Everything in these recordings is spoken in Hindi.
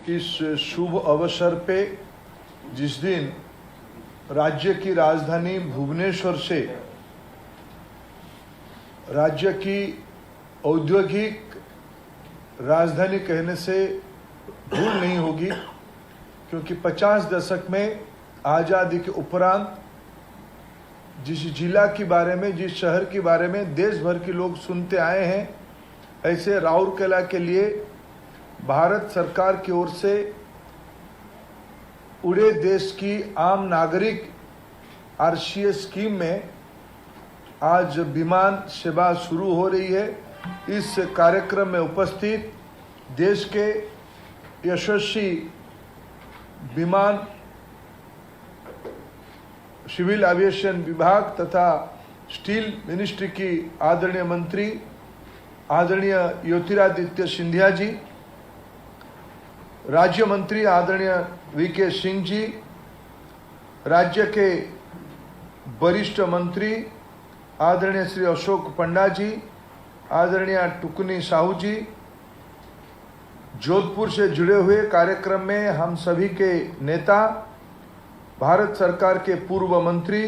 इस शुभ अवसर पे जिस दिन राज्य की राजधानी भुवनेश्वर से राज्य की औद्योगिक राजधानी कहने से भूल नहीं होगी, क्योंकि 50 दशक में आज़ादी के उपरांत जिस जिला के बारे में, जिस शहर के बारे में देश भर के लोग सुनते आए हैं, ऐसे राउरकेला के लिए भारत सरकार की ओर से पूरे देश की आम नागरिक आरसीए स्कीम में आज विमान सेवा शुरू हो रही है। इस कार्यक्रम में उपस्थित देश के यशस्वी विमान सिविल एविएशन विभाग तथा स्टील मिनिस्ट्री की आदरणीय मंत्री आदरणीय ज्योतिरादित्य सिंधिया जी, राज्य मंत्री आदरणीय वीके सिंह जी, राज्य के वरिष्ठ मंत्री आदरणीय श्री अशोक पंडा जी, आदरणीय टुकनी साहू जी, जोधपुर से जुड़े हुए कार्यक्रम में हम सभी के नेता, भारत सरकार के पूर्व मंत्री,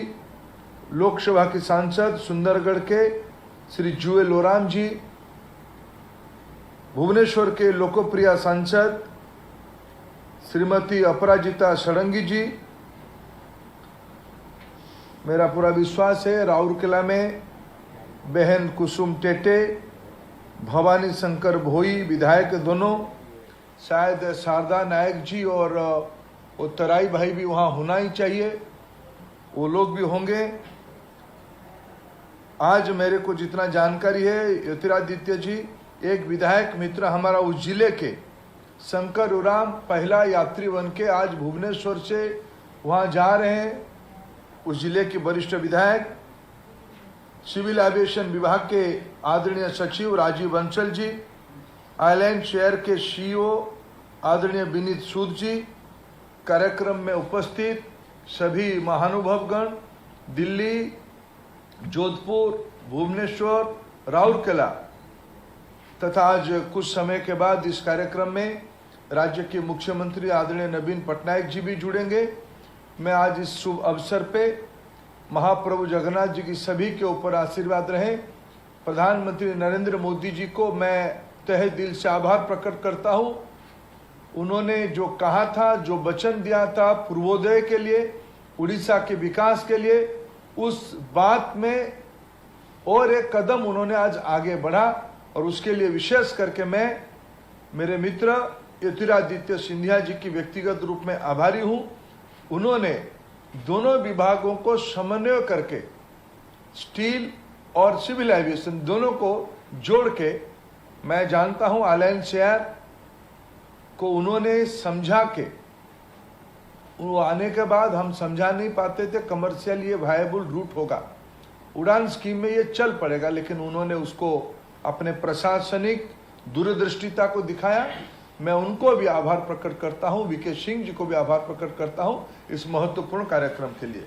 लोकसभा के सांसद सुंदरगढ़ के श्री जुएल ओराम जी, भुवनेश्वर के लोकप्रिय सांसद श्रीमती अपराजिता षडंगी जी, मेरा पूरा विश्वास है राउरकेला में बहन कुसुम टेटे, भवानी शंकर भोई विधायक दोनों, शायद शारदा नायक जी और वो तराई भाई भी वहाँ होना ही चाहिए, वो लोग भी होंगे। आज मेरे को जितना जानकारी है, ज्योतिरादित्य जी एक विधायक मित्र हमारा उस जिले के शंकर उराम पहला यात्री बन के आज भुवनेश्वर से वहाँ जा रहे हैं। उस जिले के वरिष्ठ विधायक सिविल एविएशन विभाग के आदरणीय सचिव राजीव बंसल जी, आइलैंड शहर के सीईओ आदरणीय विनीत सूद जी, कार्यक्रम में उपस्थित सभी महानुभावगण, दिल्ली, जोधपुर, भुवनेश्वर, राउरकेला तथा आज कुछ समय के बाद इस कार्यक्रम में राज्य के मुख्यमंत्री आदरणीय नवीन पटनायक जी भी जुड़ेंगे। मैं आज इस शुभ अवसर पे महाप्रभु जगन्नाथ जी की सभी के ऊपर आशीर्वाद रहे। प्रधानमंत्री नरेंद्र मोदी जी को मैं तहे दिल से आभार प्रकट करता हूँ। उन्होंने जो कहा था, जो वचन दिया था पूर्वोदय के लिए, उड़ीसा के विकास के लिए, उस बात में और एक कदम उन्होंने आज आगे बढ़ा और उसके लिए विशेष करके मैं मेरे मित्र ज्योतिरादित्य सिंधिया जी की व्यक्तिगत रूप में आभारी हूँ। उन्होंने दोनों विभागों को समन्वय करके स्टील और सिविल एविएशन दोनों को जोड़ के, मैं जानता हूँ आइलैंड शहर को उन्होंने समझा के, वो आने के बाद हम समझा नहीं पाते थे कमर्शियल ये वायबल रूट होगा, उड़ान स्कीम में ये चल पड़ेगा, लेकिन उन्होंने उसको अपने प्रशासनिक दूरदृष्टिता को दिखाया। मैं उनको भी आभार प्रकट करता हूं, वीके सिंह जी को भी आभार प्रकट करता हूं इस महत्वपूर्ण कार्यक्रम के लिए।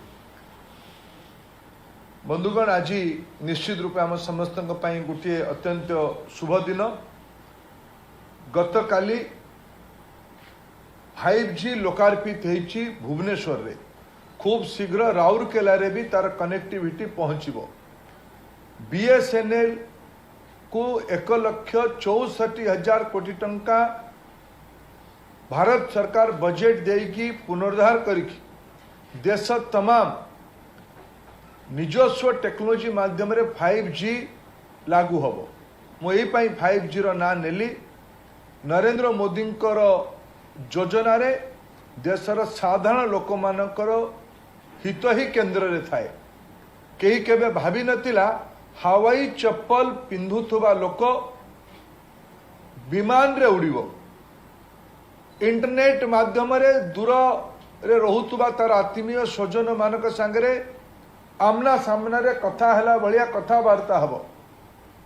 बंधुगण, आज निश्चित रूप आम समस्त गोटे अत्यंत शुभ दिन। गत काली 5G लोकार्पित होईची भुवनेश्वर रे, खूब शीघ्र राउरकेला रे भी तार कनेक्टिविटी पहुंचबो। बीएसएनएल को 1,64,000 कोटी टंका भारत सरकार बजेट देगी पुनरुद्धार करिकी देश तमाम निजस्व टेक्नोलोजी माध्यम रे 5G लागू हबो। मु एई पई 5G रो ना नेली। नरेंद्र मोदी योजना रे देशर साधारण लोक मानकर हित ही केंद्र रे थाए। केही केबे भाबी नथिला हवाई चप्पल पिंधुथुबा लोक विमान रे उड़िबो, इंटरनेट माध्यम रे दूर रे रहुथुबा तार आत्मीय स्वजन मानक संगरे आमना सामना रे कथा हला बलिया कथावार्ता हबो।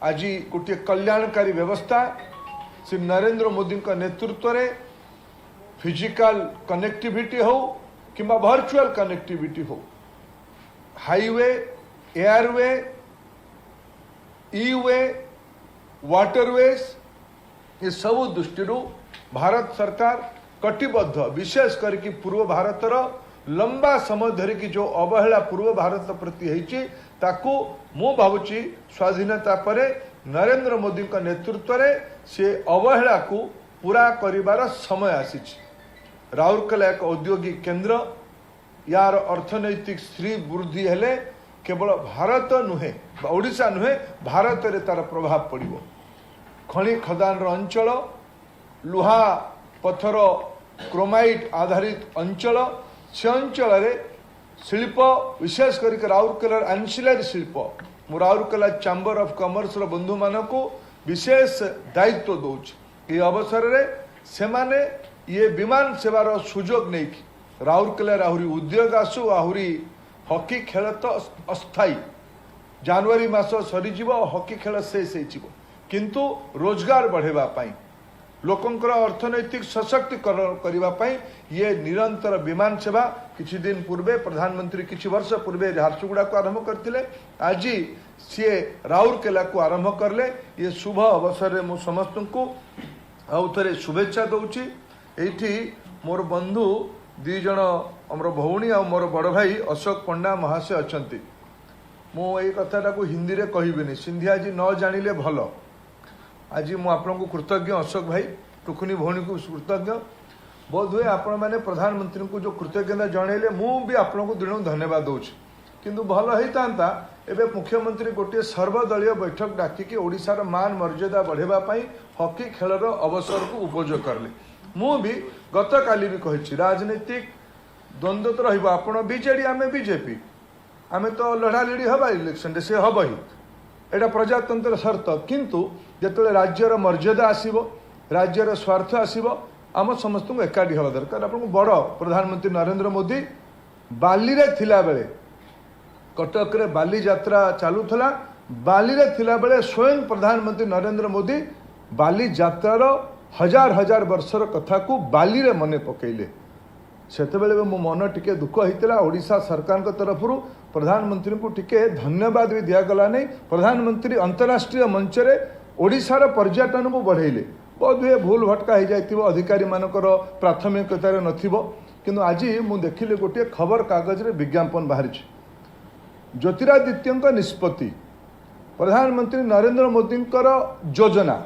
आज गोटे कल्याणकारी व्यवस्था श्री नरेंद्र मोदी का नेतृत्व रे फिजिकल कनेक्टिविटी हो किंबा वर्चुअल कनेक्टिविटी हो, हाईवे, एयरवे, ई-वे, वाटरवेज, ये सब दृष्टि भारत सरकार कटिबद्ध विशेष करके पूर्व भारतर लंबा समय धरिकी जो अवहेला पूर्व भारत प्रति होती ताकू मु भावुची स्वाधीनता पर नरेंद्र मोदी का नेतृत्व रे से अवहेला को पूरा करिवार समय आसी। राउरकेला एक औद्योगिक केंद्र यार अर्थनैतिक श्री वृद्धि हेले केवल भारत नुहे ओडिशा नुहे भारत रे तार प्रभाव पड़िबो। खनि खदान अंचल लुहा पथर क्रोमाइट आधारित अंचल से अंचल रे शिल्प विशेष करके राउरकेला एनसिलरी शिल्प मु राउरकेला चैम्बर ऑफ कॉमर्स रो बंधु मान को विशेष दायित्व दौच। ये अवसर रे से माने ये विमान सेवार सुजोग नहीं कि राउरकेला आहरी उद्योग आसु आहरी हॉकी खेल तो अस्थायी जनवरी मास सरीज हॉकी खेल शेष हो किंतु रोजगार बढ़ेवा पाई लोकंकर अर्थनैतिक सशक्तिकरण करने ये निरंतर विमान सेवा किछि दिन पूर्वे प्रधानमंत्री किछि वर्ष पूर्वे झारसुगुड़ा को आरंभ करथिले आज सी राउरकेला को आरंभ करले। ये शुभ अवसर में मु समस्त को आउ थे शुभेच्छा दौची। एठी मोर बंधु दी जन आमर भौणी आ मोर बड़ भाई अशोक पंडा महाशय अछंती। मु एई कथाटा को हिंदी रे कहिबिनी सिंधिया जी न जानिले भल। आज मु आपन को कृतज्ञ अशोक भाई टुकुनी भौणी को कृतज्ञ। बोध हुए आपण मैंने प्रधानमंत्री को जो कृतज्ञता जनइले मु भी आपन को दिनों धन्यवाद दौच किंतु भल होता एबे मुख्यमंत्री गोटे सर्वदलीय बैठक डाकिकी ओडिशार मान मर्यादा बढ़ेवा पाई हॉकी खेलर अवसर को उपयोग करले। मु भी गत काली भी कही राजनीतिक द्वंद्व तो रहिबा आपण बीजेडी आमे बीजेपी आमे तो लड़ा लड़ी हवा इलेक्शन से हम ही एटा प्रजातंत्र शर्त किंतु जिते राज्यर मर्यादा आसब राज्यर स्वार्थ आसब आम समस्त को एकाठी हवा दरकार। आप बड़ प्रधानमंत्री नरेंद्र मोदी बाली रे थिला बेले कटक रे बाली यात्रा चालूला बाली रे थिला बेले स्वयं प्रधानमंत्री नरेंद्र मोदी बाली यात्रार हजार हजार वर्षर कथा को बाली रे मने पकेले सेतेबेले मो मन टिके दुख होता ओडिशा सरकार को तरफ प्रधानमंत्री को टिके धन्यवाद भी दिगला नहीं। प्रधानमंत्री अंतर्राष्ट्रीय मंच रे ओडिशार पर्यटन को बढ़ेले बहुत हुए भूल भटका हो जाए अधिकारी मानकर प्राथमिकतार नथिबो किंतु आज मु देखिले गोटे खबर कागज रे विज्ञापन बाहरी ज्योतिरादित्य निष्पत्ति प्रधानमंत्री नरेंद्र मोदी योजना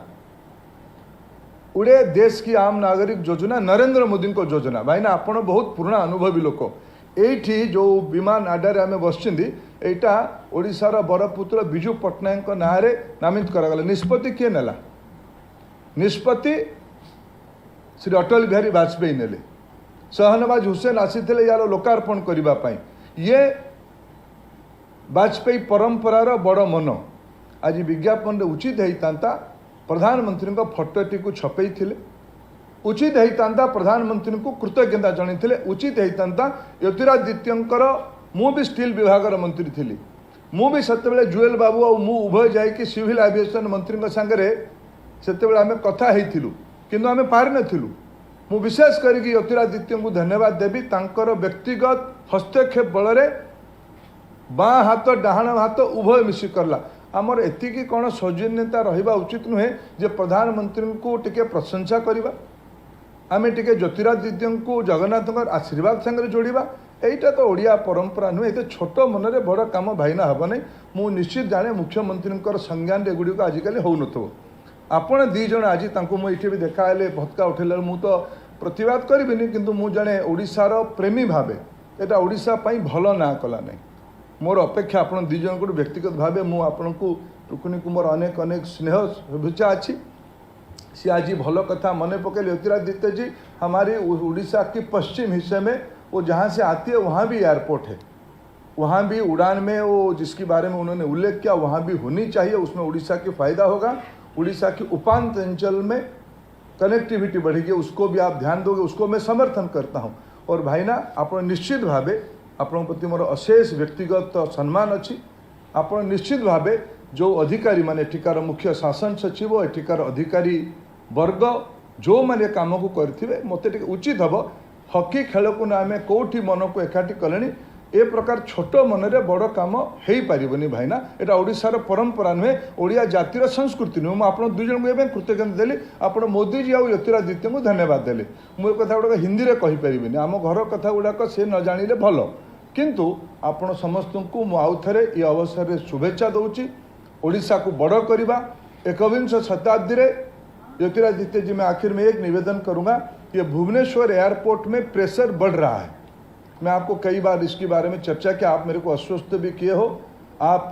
उड़े देश की आम नागरिक योजना नरेंद्र मोदी को योजना भाई ना आपण बहुत पुराना अनुभवी लोक एठी जो विमान आडारे आम बसचिंदी एटा ओडिशार बरपुत्र विजु पट्टनायक ना रे नामित करागला। निष्पत्ति किए नेला निष्पत्ति श्री अटल बिहारी वाजपेयी नेले शहनवाज हुसैन आसीथिले यार लोकार्पण करिबा पाई ये वाजपेयी परंपरार बड़ मन आज विज्ञापन रे उचित होता प्रधानमंत्री फोटोटी को छपई थिले उचित होता प्रधानमंत्री को कृतज्ञता जन उचित होता ज्योतिरादित्यंकर मु भी स्टील विभाग मंत्री थी मु भी सेतेबेले जुएल बाबू और मु उभय जाइए सिविल एविएशन मंत्री सांगे सेतेबेले आमे कथा हेइथिलु किंतु आमे पारि नथिलु। मु विशेष करके ज्योतिरादित्य को धन्यवाद देवी तांकर व्यक्तिगत हस्तक्षेप बल बाँ हाथ डाहाण हाथ उभय मिसी करला आमर एतिकी कौन सौजन्यता रहिबा उचित नुहे जे प्रधानमंत्री को टिके प्रशंसा करिबा आमे टिके ज्योतिरादित्य को जगन्नाथ आशीर्वाद संगे जोड़िबा एटा तो ओडिया परंपरा नुहे एते छोट मन रे बड़ काम भाईना हब नहीं। मु निश्चित जाने मुख्यमंत्री संज्ञान एगुड़ी को आजिकल हो नथो आपण दी जण आज तांको मु इठे भी देखा हेले भत्का उठेले मु तो प्रतिवाद करिबिनी किंतु मु जाने ओडिशार प्रेमी भावे एटा ओडिशा पई भलो ना कला नहीं। मोर अपेक्षा आपण दी जन को व्यक्तिगत भावे मु आपण को टुकुनी कुमार अनेक अनेक स्नेह शुभेच्छा अच्छी सी आज भल कथा मन पके ज्योतिरादित्य जी हमारी उड़ीसा के पश्चिम हिस्से में वो जहाँ से आती है वहाँ भी एयरपोर्ट है वहाँ भी उड़ान में वो जिसके बारे में उन्होंने उल्लेख किया वहाँ भी होनी चाहिए उसमें उड़ीसा की फ़ायदा होगा उड़ीसा की उपांत अंचल में कनेक्टिविटी बढ़ेगी उसको भी आप ध्यान दोगे उसको मैं समर्थन करता हूँ। और भाई ना आप निश्चित भावे आपण प्रति मोर अशेष व्यक्तिगत सम्मान अच्छी आप निश्चित भावे जो अधिकारी माने एठिकार मुख्य शासन सचिव एठिकार अधिकारी वर्ग जो माने काम को करथिबे मते उचित हम हॉकी खेल को ना आम कौटी मन को एकाठी कले ए प्रकार छोट मनरे बड़ काम हो पारिबनी भाईना एटा ओडिशार परंपरा नुहे ओडिया जातिर संस्कृति नुहे मुझे दुई जन को कृतज्ञता देली आपण मोदी जी आ ज्योतिरादित्य को धन्यवाद देली मुझे कथा गुड़ाक हिंदी में कहीपरि आम घर कथा गुड़ाक से न जानिले भल किंतु आपण समस्त को आउ थे ये अवसर में शुभेच्छा दूची ओडिशा को बड़ करवा 21 शताब्दी रे ज्योतिरादित्य जी मैं आखिर में एक निवेदन करूंगा ये भुवनेश्वर एयरपोर्ट में प्रेशर बढ़ रहा है। मैं आपको कई बार इसके बारे में चर्चा किया, आप मेरे को आश्वस्त भी किए हो। आप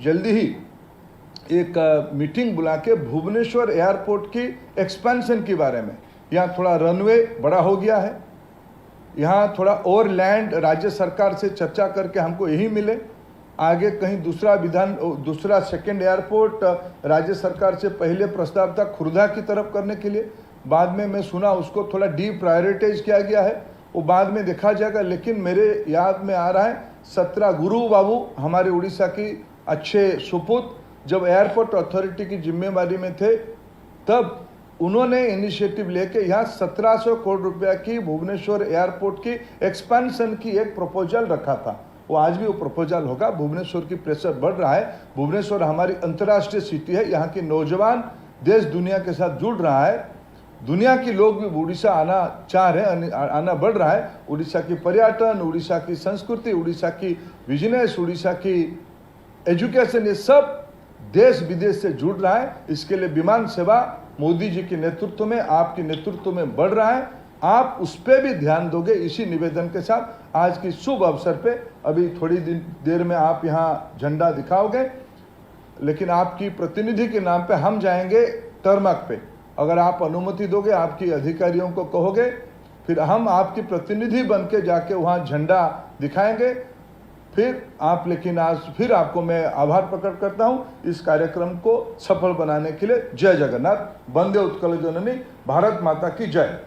जल्दी ही एक मीटिंग बुला के भुवनेश्वर एयरपोर्ट की एक्सपेंशन के बारे में, यहाँ थोड़ा रनवे बड़ा हो गया है, यहाँ थोड़ा और लैंड राज्य सरकार से चर्चा करके हमको यही मिले, आगे कहीं दूसरा सेकंड एयरपोर्ट राज्य सरकार से पहले प्रस्ताव था खुर्दा की तरफ करने के लिए, बाद में मैं सुना उसको थोड़ा डी प्रायोरिटाइज किया गया है, वो बाद में देखा जाएगा। लेकिन मेरे याद में आ रहा है 17 गुरु बाबू हमारे उड़ीसा की अच्छे सुपुत जब एयरपोर्ट अथॉरिटी की जिम्मेवारी में थे तब उन्होंने इनिशिएटिव लेके यहाँ 1700 करोड़ रुपया की भुवनेश्वर एयरपोर्ट की एक्सपेंशन की एक प्रपोजल रखा था। वो आज भी वो प्रपोजल होगा। भुवनेश्वर की प्रेशर बढ़ रहा है। भुवनेश्वर हमारी अंतर्राष्ट्रीय सिटी है, यहाँ के नौजवान देश दुनिया के साथ जुड़ रहा है, दुनिया के लोग भी उड़ीसा आना चाह रहे हैं, आना बढ़ रहा है। उड़ीसा की पर्यटन, उड़ीसा की संस्कृति, उड़ीसा की बिजनेस, उड़ीसा की एजुकेशन, ये सब देश विदेश से जुड़ रहा है। इसके लिए विमान सेवा मोदी जी के नेतृत्व में, आपके नेतृत्व में बढ़ रहा है। आप उस पर भी ध्यान दोगे। इसी निवेदन के साथ आज की शुभ अवसर पे अभी थोड़ी देर में आप यहाँ झंडा दिखाओगे, लेकिन आपकी प्रतिनिधि के नाम पे हम जाएंगे टर्मक पे। अगर आप अनुमति दोगे, आपकी अधिकारियों को कहोगे, फिर हम आपकी प्रतिनिधि बन के जाके वहाँ झंडा दिखाएंगे। फिर आप, लेकिन आज फिर आपको मैं आभार प्रकट करता हूँ इस कार्यक्रम को सफल बनाने के लिए। जय जगन्नाथ, वंदे उत्कल जननी, भारत माता की जय।